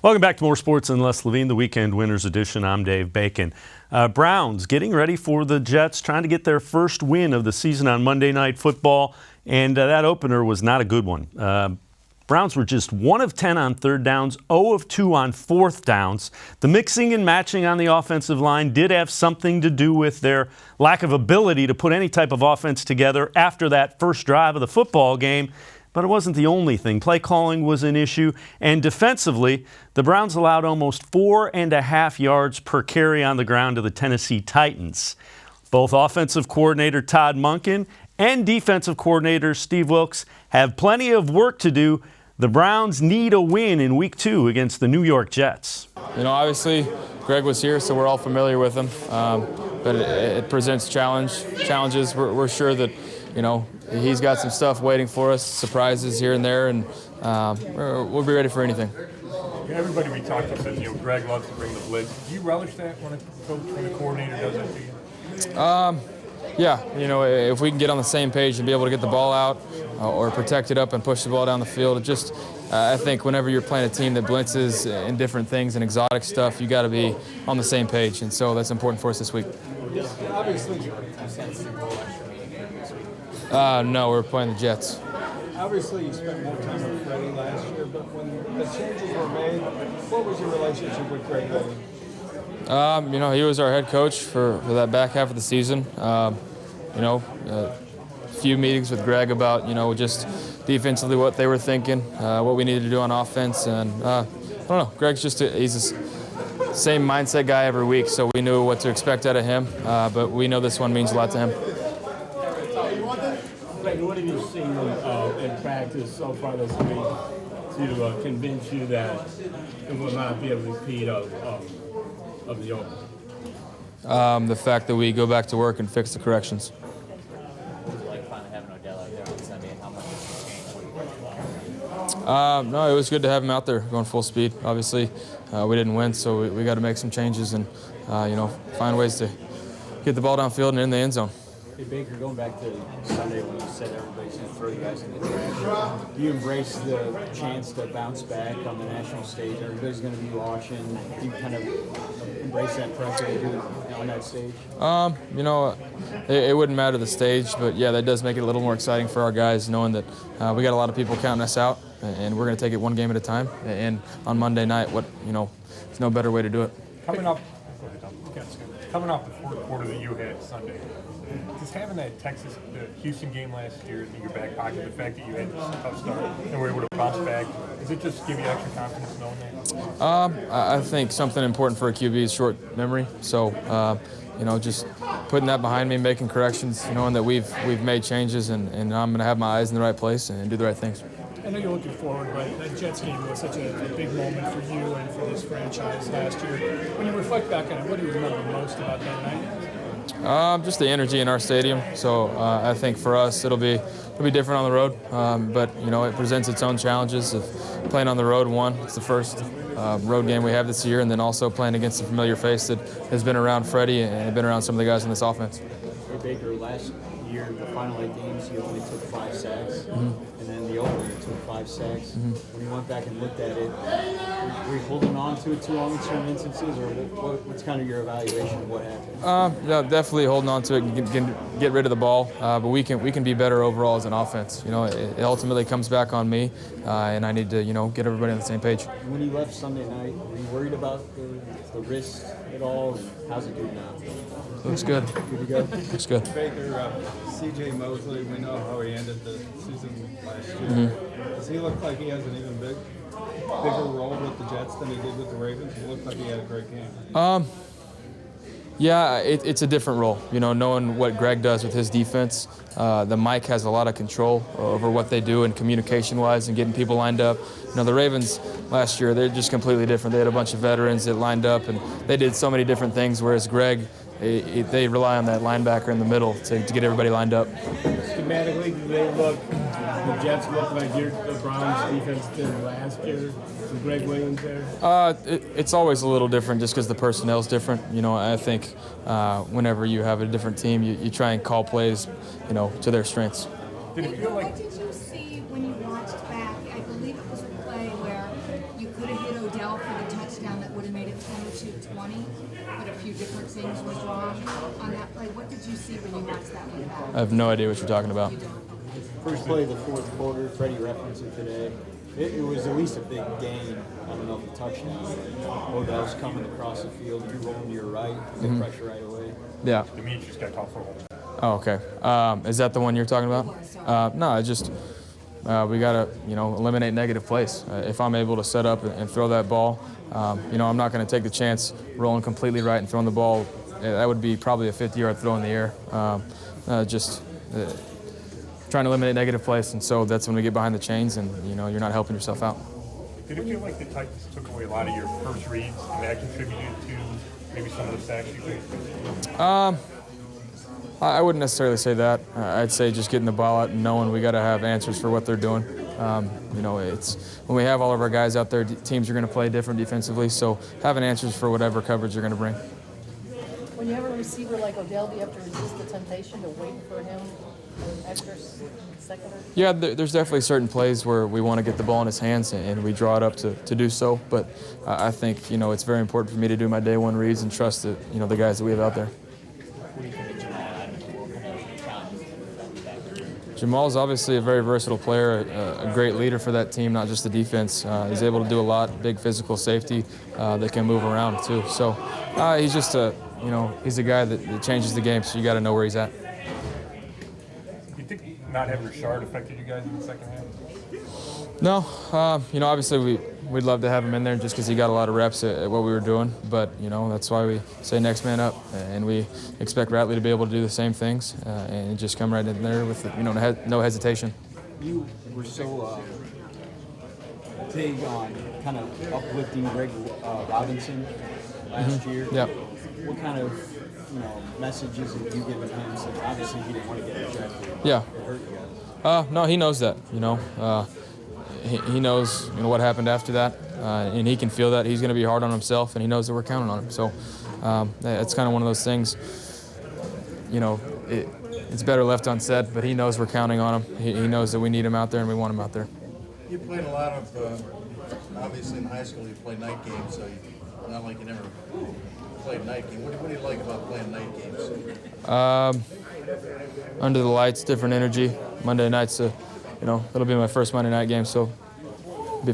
Welcome back to More Sports and Less Levine, the Weekend Winners Edition. I'm Dave Bacon. Browns getting ready for the Jets, trying to get their first win of the season on Monday Night Football, and that opener was not a good one. Browns were just 1 of 10 on third downs, 0 of 2 on fourth downs. The mixing and matching on the offensive line did have something to do with their lack of ability to put any type of offense together after that first drive of the football game. But it wasn't the only thing. Play calling was an issue, and defensively, the Browns allowed almost 4.5 yards per carry on the ground to the Tennessee Titans. Both offensive coordinator Todd Monken and defensive coordinator Steve Wilks have plenty of work to do. The Browns need a win in Week 2 against the New York Jets. You know, obviously, Greg was here, so we're all familiar with him. But it presents challenges. We're sure that, you know, he's got some stuff waiting for us, surprises here and there, and we'll be ready for anything. Everybody we talked to says, you know, Greg loves to bring the blitz. Do you relish that when a coach, when a coordinator does that to you? Yeah, you know, if we can get on the same page and be able to get the ball out or protect it up and push the ball down the field, it just, I think whenever you're playing a team that blitzes and different things and exotic stuff, you got to be on the same page, and so that's important for us this week. Obviously, no, we're playing the Jets. Obviously, you spent more time with Freddie last year, but when the changes were made, what was your relationship with Greg Williams? You know, he was our head coach for that back half of the season. You know, a few meetings with Greg about, you know, just defensively what they were thinking, what we needed to do on offense, and I don't know. Greg's just he's the same mindset guy every week, so we knew what to expect out of him. But we know this one means a lot to him. What have you seen in practice so far this week to convince you that it will not be a repeat of the opener? The fact that we go back to work and fix the corrections. Was it like finally having Odell out there on Sunday, and how much has it changed? No, it was good to have him out there going full speed. Obviously, we didn't win, so we got to make some changes and you know, find ways to get the ball downfield and in the end zone. Hey, Baker, going back to Sunday when you said everybody's going to throw you guys in the trash, do you embrace the chance to bounce back on the national stage? Everybody's going to be watching. Do you kind of embrace that pressure to do it on that stage? You know, it wouldn't matter the stage, but yeah, that does make it a little more exciting for our guys, knowing that we got a lot of people counting us out, and we're going to take it one game at a time. And on Monday night, there's no better way to do it. Coming off the fourth quarter that you had Sunday, just having that the Houston game last year in your back pocket, the fact that you had this tough start and were able to bounce back, does it just give you extra confidence knowing that? I think something important for a QB is short memory. So, you know, just putting that behind me, making corrections, knowing that we've made changes, and I'm going to have my eyes in the right place and do the right things. I know you're looking forward, but that Jets game was such a big moment for you and for this franchise last year. When you reflect back on it, what do you remember most about that night? Just the energy in our stadium. So I think for us it'll be different on the road, but you know, it presents its own challenges of playing on the road. It's the first road game we have this year, and then also playing against a familiar face that has been around Freddie and been around some of the guys in this offense. Hey, Baker, last year, the final 8 games, you only took 5 sacks, and then the opener you took 5 sacks. When you went back and looked at it, were you holding on to it too long in certain instances, or what's kind of your evaluation of what happened? Yeah, definitely holding on to it and get rid of the ball, but we can be better overall as an offense. You know, it ultimately comes back on me, and I need to, you know, get everybody on the same page. When you left Sunday night, were you worried about the wrist at all? And how's it doing now? Looks good. Good to go? Looks good. Baker, C.J. Mosley, we know how he ended the season last year. Does he look like he has an even bigger role with the Jets than he did with the Ravens? He looked like he had a great game. Yeah, it's a different role. You know, knowing what Greg does with his defense, the Mike has a lot of control over what they do and communication-wise and getting people lined up. You know, the Ravens last year, they're just completely different. They had a bunch of veterans that lined up, and they did so many different things, whereas Greg, they rely on that linebacker in the middle to get everybody lined up. Schematically, do the Jets look like the Browns defense did last year with Greg Williams there? It's always a little different just because the personnel's different. You know, I think whenever you have a different team, you try and call plays, you know, to their strengths. Did it feel like? What did you see when you watched back? I believe it was a play where you could have hit Odell for you see when you watch that one back? I have no idea what you're talking about. First play of the fourth quarter, Freddie referenced it today. It was at least a big gain. I don't know if a touchdown. Odell's coming across the field. You roll to your right, get pressure right away. Yeah. Demetrius got called for a hold. Oh, okay. Is that the one you're talking about? No, I just we gotta eliminate negative plays. If I'm able to set up and throw that ball, I'm not going to take the chance rolling completely right and throwing the ball. That would be probably a 50-yard throw in the air. Trying to eliminate negative plays, and so that's when we get behind the chains, and you're not helping yourself out. Did it feel like the Titans took away a lot of your first reads and that contributed to maybe some of the sacks you think? I wouldn't necessarily say that. I'd say just getting the ball out and knowing we got to have answers for what they're doing. It's when we have all of our guys out there, teams are going to play different defensively, so having answers for whatever coverage you're going to bring. When you have a receiver like Odell, do you have to resist the temptation to wait for him an extra second? Yeah, there's definitely certain plays where we want to get the ball in his hands and we draw it up to do so. But I think it's very important for me to do my day one reads and trust that the guys that we have out there. What do you think of Jamal Adams? What kind of challenges do you back? Jamal's obviously a very versatile player, a great leader for that team, not just the defense. He's able to do a lot, big physical safety that can move around too. So he's just he's a guy that changes the game, so you got to know where he's at. Do you think not having Rashard affected you guys in the second half? No, obviously we'd love to have him in there just because he got a lot of reps at what we were doing. But that's why we say next man up, and we expect Ratley to be able to do the same things and just come right in there with no hesitation. You were so big on kind of uplifting Greg Robinson last year. Yep. What kind of messages have you given him? Since obviously he didn't want to get rejected. Yeah. It hurt you guys. No, he knows that. He knows what happened after that, and he can feel that. He's going to be hard on himself, and he knows that we're counting on him. So it's kind of one of those things. It's better left unsaid, but he knows we're counting on him. He knows that we need him out there, and we want him out there. You played a lot of, obviously in high school you played night games, so not like you never played night games. What do you like about playing night games? Under the lights, different energy. Monday nights, it'll be my first Monday night game, so